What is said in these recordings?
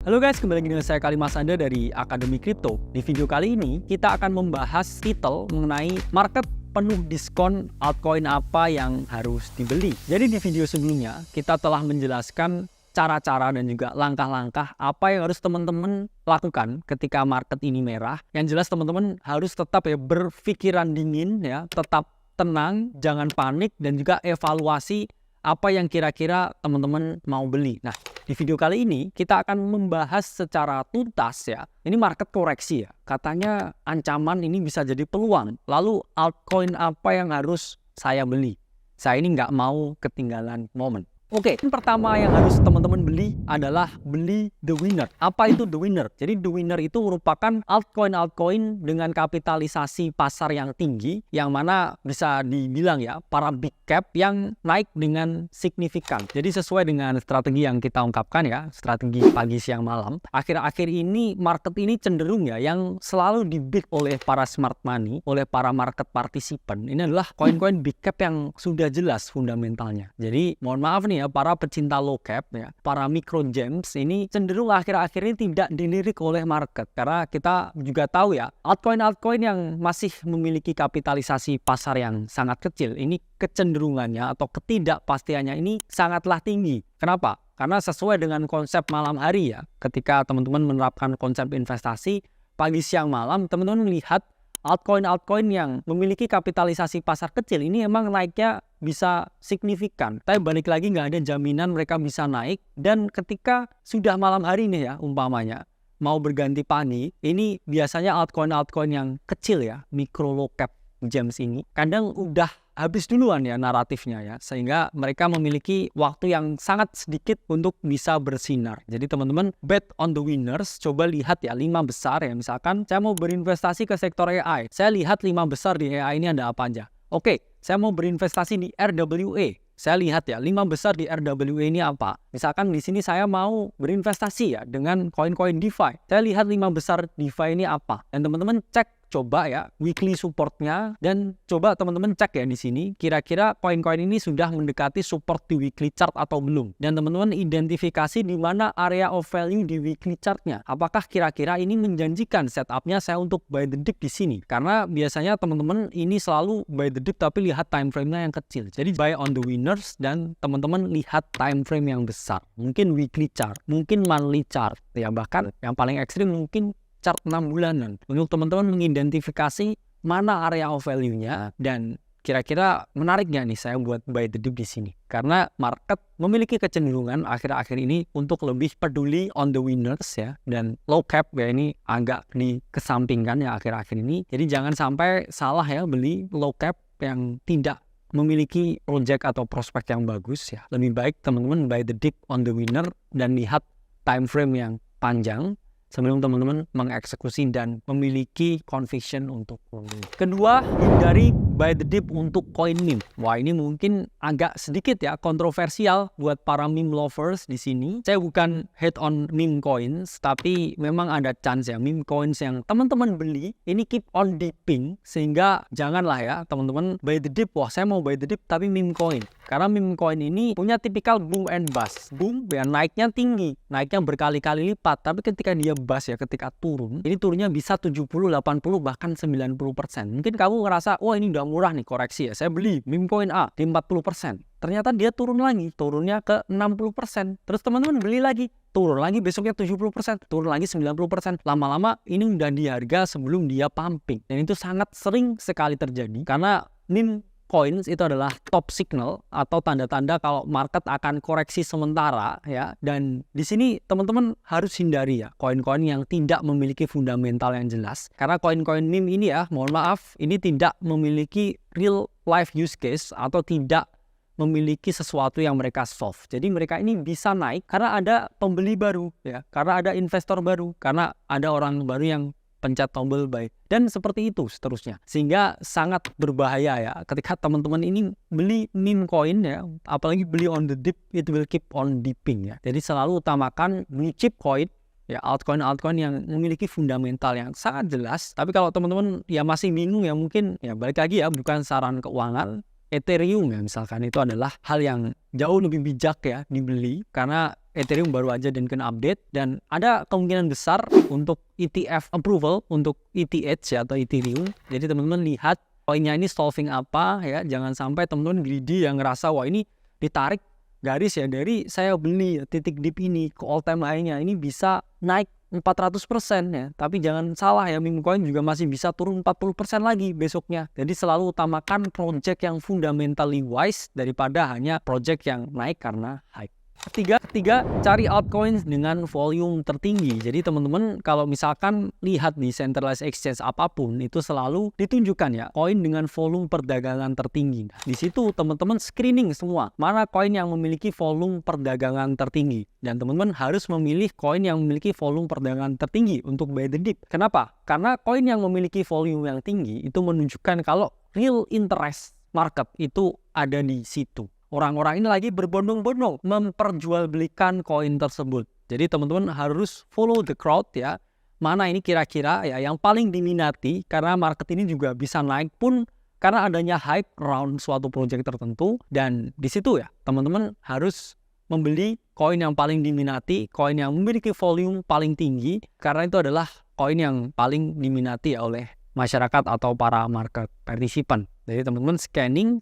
Halo guys, kembali lagi dengan saya Kalimas Anda dari Akademi Kripto. Di video kali ini kita akan membahas titel mengenai market penuh diskon altcoin apa yang harus dibeli. Jadi di video sebelumnya kita telah menjelaskan cara-cara dan juga langkah-langkah apa yang harus teman-teman lakukan ketika market ini merah. Yang jelas teman-teman harus tetap berpikiran dingin ya, tetap tenang, jangan panik dan juga evaluasi apa yang kira-kira teman-teman mau beli. Nah, di video kali ini kita akan membahas secara tuntas ya. Ini market koreksi ya. Katanya ancaman ini bisa jadi peluang. Lalu altcoin apa yang harus saya beli? Saya ini nggak mau ketinggalan momen. Oke, yang pertama yang harus teman-teman beli adalah beli the winner. Apa itu the winner? Jadi the winner itu merupakan altcoin dengan kapitalisasi pasar yang tinggi, yang mana bisa dibilang ya para big cap yang naik dengan signifikan. Jadi sesuai dengan strategi yang kita ungkapkan ya, strategi pagi siang malam. Akhir-akhir ini market ini cenderung ya yang selalu di-beat oleh para smart money, oleh para market participant. Ini adalah koin-koin big cap yang sudah jelas fundamentalnya. Jadi mohon maaf nih ya, para pecinta low cap ya, para micro gems ini cenderung akhir-akhir ini tidak dilirik oleh market karena kita juga tahu ya altcoin yang masih memiliki kapitalisasi pasar yang sangat kecil ini kecenderungannya atau ketidakpastiannya ini sangatlah tinggi. Kenapa? Karena sesuai dengan konsep malam hari ya, ketika teman-teman menerapkan konsep investasi pagi siang malam, teman-teman melihat altcoin yang memiliki kapitalisasi pasar kecil ini emang naiknya bisa signifikan. Tapi balik lagi nggak ada jaminan mereka bisa naik. Dan ketika sudah malam hari nih ya umpamanya mau berganti pagi, ini biasanya altcoin yang kecil ya, micro low cap gems ini kadang udah habis duluan ya naratifnya ya, sehingga mereka memiliki waktu yang sangat sedikit untuk bisa bersinar. Jadi teman-teman bet on the winners, coba lihat ya 5 besar ya, misalkan saya mau berinvestasi ke sektor AI, saya lihat 5 besar di AI ini ada apa aja. Oke, saya mau berinvestasi di RWA, saya lihat ya 5 besar di RWA ini apa. Misalkan di sini saya mau berinvestasi ya dengan koin-koin DeFi, saya lihat 5 besar DeFi ini apa, dan teman-teman cek coba ya weekly supportnya dan coba teman-teman cek ya di sini kira-kira koin-koin ini sudah mendekati support di weekly chart atau belum, dan teman-teman identifikasi di mana area of value di weekly chartnya. Apakah kira-kira ini menjanjikan setupnya saya untuk buy the dip di sini? Karena biasanya teman-teman ini selalu buy the dip tapi lihat time frame-nya yang kecil. Jadi buy on the winners dan teman-teman lihat time frame yang besar. Mungkin weekly chart, mungkin monthly chart ya, bahkan yang paling ekstrim mungkin chart 6 bulanan untuk teman-teman mengidentifikasi mana area of value-nya dan kira-kira menarik nggak nih saya buat buy the dip di sini. Karena market memiliki kecenderungan akhir-akhir ini untuk lebih peduli on the winners ya, dan low cap ya ini agak dikesampingkan ya akhir-akhir ini. Jadi jangan sampai salah ya beli low cap yang tidak memiliki project atau prospek yang bagus ya. Lebih baik teman-teman buy the dip on the winner dan lihat time frame yang panjang sebelum teman-teman mengeksekusi dan memiliki conviction untuk membeli. Kedua, hindari buy the dip untuk koin meme. Wah, ini mungkin agak sedikit ya kontroversial buat para meme lovers di sini. Saya bukan hate on meme coins, tapi memang ada chance ya meme coins yang teman-teman beli ini keep on dipping, sehingga janganlah ya teman-teman buy the dip. Wah, saya mau buy the dip tapi meme coin. Karena meme coin ini punya tipikal boom and bust. Boom ya naiknya tinggi, naiknya berkali-kali lipat, tapi ketika dia bust ya, ketika turun, ini turunnya bisa 70, 80, bahkan 90%. Mungkin kamu ngerasa, wah ini udah murah nih koreksi ya, saya beli meme coin A di 40%. Ternyata dia turun lagi, turunnya ke 60%. Terus teman-teman beli lagi, turun lagi besoknya 70%, turun lagi 90%. Lama-lama ini udah di harga sebelum dia pumping. Dan itu sangat sering sekali terjadi karena meme coins itu adalah top signal atau tanda-tanda kalau market akan koreksi sementara ya. Dan di sini teman-teman harus hindari ya koin-koin yang tidak memiliki fundamental yang jelas. Karena koin-koin meme ini ya, mohon maaf, ini tidak memiliki real life use case atau tidak memiliki sesuatu yang mereka solve. Jadi mereka ini bisa naik karena ada pembeli baru ya, karena ada investor baru, karena ada orang baru yang pencet tombol buy, dan seperti itu seterusnya. Sehingga sangat berbahaya ya ketika teman-teman ini beli meme coin ya, apalagi beli on the dip, it will keep on dipping ya. Jadi selalu utamakan blue chip coin ya, altcoin yang memiliki fundamental yang sangat jelas. Tapi kalau teman-teman ya masih bingung ya, mungkin ya balik lagi ya, bukan saran keuangan, Ethereum ya misalkan, itu adalah hal yang jauh lebih bijak ya dibeli karena Ethereum baru aja dan kena update, dan ada kemungkinan besar untuk ETF approval untuk ETH ya atau Ethereum. Jadi teman-teman lihat koinnya ini solving apa ya, jangan sampai teman-teman greedy yang ngerasa wah ini ditarik garis ya dari saya beli titik dip ini ke all time high-nya ini bisa naik 400% ya. Tapi jangan salah ya, meme coin juga masih bisa turun 40% lagi besoknya. Jadi selalu utamakan project yang fundamentally wise daripada hanya project yang naik karena hype. Ketiga, cari altcoins dengan volume tertinggi. Jadi teman-teman kalau misalkan lihat di centralized exchange apapun, itu selalu ditunjukkan ya koin dengan volume perdagangan tertinggi. Nah, di situ teman-teman screening semua mana koin yang memiliki volume perdagangan tertinggi, dan teman-teman harus memilih koin yang memiliki volume perdagangan tertinggi untuk buy the dip. Kenapa? Karena koin yang memiliki volume yang tinggi itu menunjukkan kalau real interest market itu ada di situ. Orang-orang ini lagi berbondong-bondong memperjualbelikan koin tersebut. Jadi teman-teman harus follow the crowd ya. Mana ini kira-kira ya yang paling diminati, karena market ini juga bisa naik pun karena adanya hype around suatu project tertentu. Dan di situ ya teman-teman harus membeli koin yang paling diminati, koin yang memiliki volume paling tinggi, karena itu adalah koin yang paling diminati oleh masyarakat atau para market participant. Jadi teman-teman screening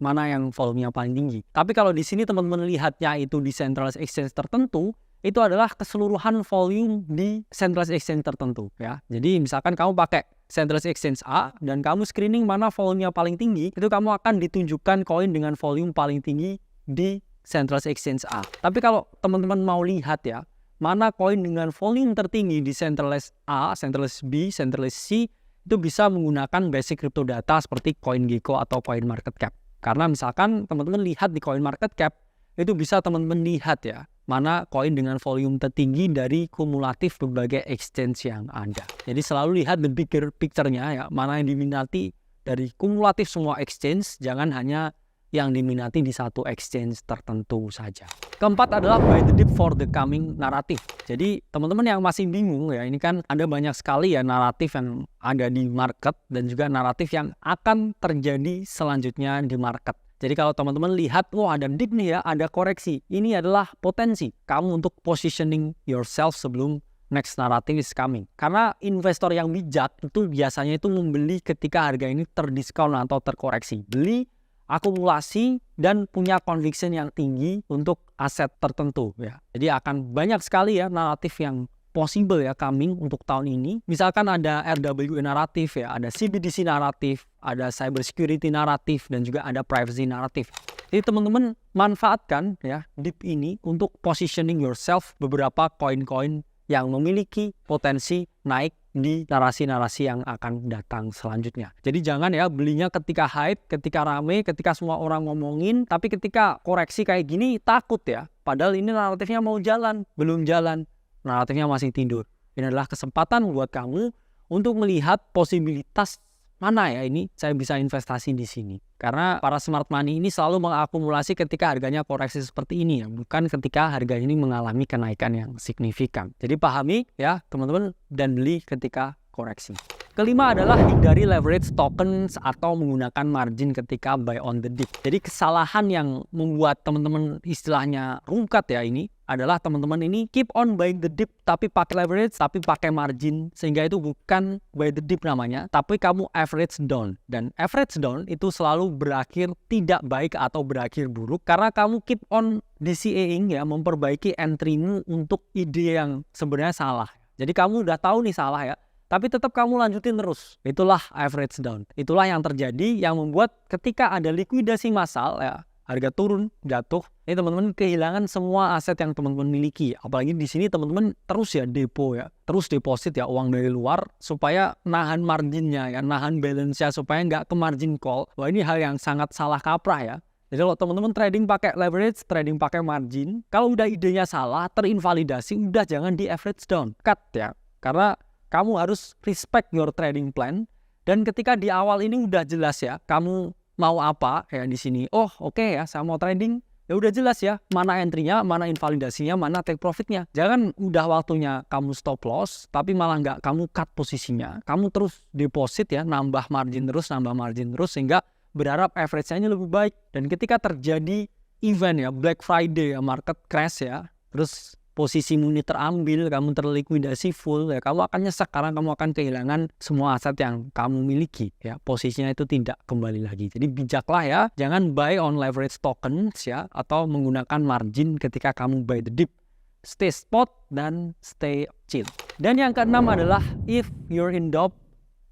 mana yang volumenya paling tinggi. Tapi kalau di sini teman-teman lihatnya itu di centralized exchange tertentu, itu adalah keseluruhan volume di centralized exchange tertentu ya. Jadi misalkan kamu pakai centralized exchange A dan kamu screening mana volumenya paling tinggi, itu kamu akan ditunjukkan koin dengan volume paling tinggi di centralized exchange A. Tapi kalau teman-teman mau lihat ya, mana koin dengan volume tertinggi di centralized A, centralized B, centralized C, itu bisa menggunakan basic crypto data seperti CoinGecko atau CoinMarketCap. Karena misalkan teman-teman lihat di CoinMarketCap, itu bisa teman-teman lihat ya, mana koin dengan volume tertinggi dari kumulatif berbagai exchange yang ada. Jadi selalu lihat the bigger picture-nya ya, mana yang diminati dari kumulatif semua exchange, jangan hanya yang diminati di satu exchange tertentu saja. Keempat adalah buy the dip for the coming narrative. Jadi teman-teman yang masih bingung ya, ini kan ada banyak sekali ya naratif yang ada di market dan juga naratif yang akan terjadi selanjutnya di market. Jadi kalau teman-teman lihat, wah ada dip nih ya, ada koreksi. Ini adalah potensi kamu untuk positioning yourself sebelum next narrative is coming. Karena investor yang bijak itu biasanya itu membeli ketika harga ini terdiskon atau terkoreksi. Beli akumulasi dan punya conviction yang tinggi untuk aset tertentu ya. Jadi akan banyak sekali ya naratif yang possible ya coming untuk tahun ini. Misalkan ada RWA naratif ya, ada CBDC naratif, ada cybersecurity naratif, dan juga ada privacy naratif. Jadi teman-teman manfaatkan ya dip ini untuk positioning yourself beberapa koin-koin yang memiliki potensi naik di narasi-narasi yang akan datang selanjutnya. Jadi jangan ya belinya ketika hype, ketika rame, ketika semua orang ngomongin, tapi ketika koreksi kayak gini takut ya. Padahal ini naratifnya mau jalan, belum jalan, naratifnya masih tidur. Ini adalah kesempatan buat kamu untuk melihat posibilitas mana ya ini saya bisa investasi di sini. Karena para smart money ini selalu mengakumulasi ketika harganya koreksi seperti ini ya, bukan ketika harga ini mengalami kenaikan yang signifikan. Jadi pahami ya teman-teman dan beli ketika koreksi. Kelima adalah hindari leverage tokens atau menggunakan margin ketika buy on the dip. Jadi kesalahan yang membuat teman-teman istilahnya rungkat ya ini adalah teman-teman ini keep on buying the dip tapi pakai leverage, tapi pakai margin, sehingga itu bukan buy the dip namanya, tapi kamu average down. Dan average down itu selalu berakhir tidak baik atau berakhir buruk karena kamu keep on DCA-ing ya, memperbaiki entry-mu untuk ide yang sebenarnya salah. Jadi kamu udah tahu nih salah ya, tapi tetap kamu lanjutin terus. Itulah average down. Itulah yang terjadi yang membuat ketika ada likuidasi massal ya, harga turun, jatuh, ini teman-teman kehilangan semua aset yang teman-teman miliki. Apalagi di sini teman-teman terus ya depo ya, terus deposit ya uang dari luar supaya nahan marginnya ya, nahan balance-nya supaya nggak ke margin call. Wah ini hal yang sangat salah kaprah ya. Jadi kalau teman-teman trading pakai leverage, trading pakai margin, kalau udah idenya salah, terinvalidasi, udah jangan di average down, cut ya. Karena kamu harus respect your trading plan, dan ketika di awal ini udah jelas ya, kamu mau apa ya di sini. Oh oke ya, saya mau trading. Ya udah jelas ya, mana entry-nya, mana invalidasinya, mana take profit-nya. Jangan udah waktunya kamu stop loss, tapi malah nggak kamu cut posisinya. Kamu terus deposit ya, nambah margin terus, sehingga berharap average-nya ini lebih baik. Dan ketika terjadi event ya, Black Friday ya, market crash ya, terus posisimu ini terambil, kamu terlikuidasi full ya, kamu akan nyesek karena kamu akan kehilangan semua aset yang kamu miliki ya, posisinya itu tidak kembali lagi. Jadi bijaklah ya, jangan buy on leverage tokens ya, atau menggunakan margin ketika kamu buy the dip. Stay spot dan stay chill. Dan yang keenam adalah if you're in doubt,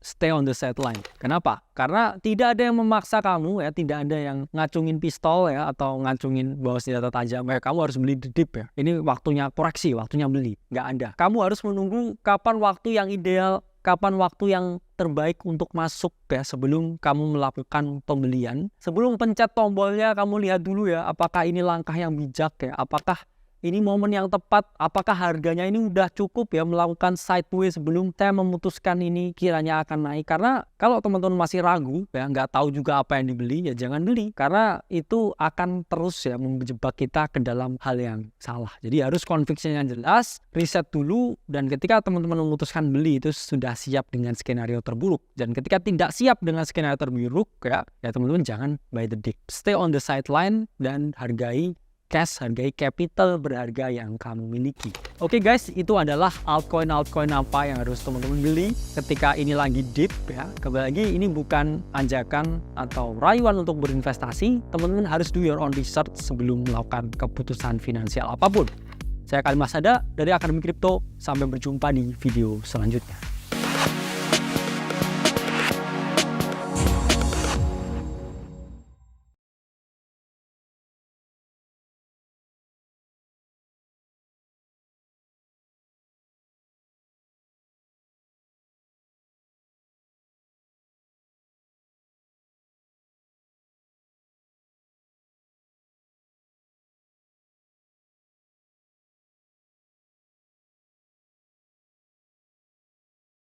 stay on the sideline. Kenapa? Karena tidak ada yang memaksa kamu ya, tidak ada yang ngacungin pistol ya atau ngacungin bawa senjata tajam ya, kamu harus beli the dip ya. Ini waktunya koreksi, waktunya beli. Nggak ada. Kamu harus menunggu kapan waktu yang ideal, kapan waktu yang terbaik untuk masuk ya, sebelum kamu melakukan pembelian. Sebelum pencet tombolnya, kamu lihat dulu ya, apakah ini langkah yang bijak ya, apakah ini momen yang tepat, apakah harganya ini udah cukup ya melakukan sideways sebelum saya memutuskan ini kiranya akan naik. Karena kalau teman-teman masih ragu ya, nggak tahu juga apa yang dibeli, ya jangan beli. Karena itu akan terus ya menjebak kita ke dalam hal yang salah. Jadi harus conviction yang jelas, riset dulu, dan ketika teman-teman memutuskan beli itu sudah siap dengan skenario terburuk. Dan ketika tidak siap dengan skenario terburuk ya teman-teman jangan buy the dip. Stay on the sideline dan hargai cash, hargai capital berharga yang kamu miliki. Oke guys, itu adalah altcoin apa yang harus teman-teman beli ketika ini lagi dip ya. Kembali lagi, ini bukan ajakan atau rayuan untuk berinvestasi. Teman-teman harus do your own research sebelum melakukan keputusan finansial apapun. Saya Khalid Masada dari Akademi Kripto. Sampai berjumpa di video selanjutnya.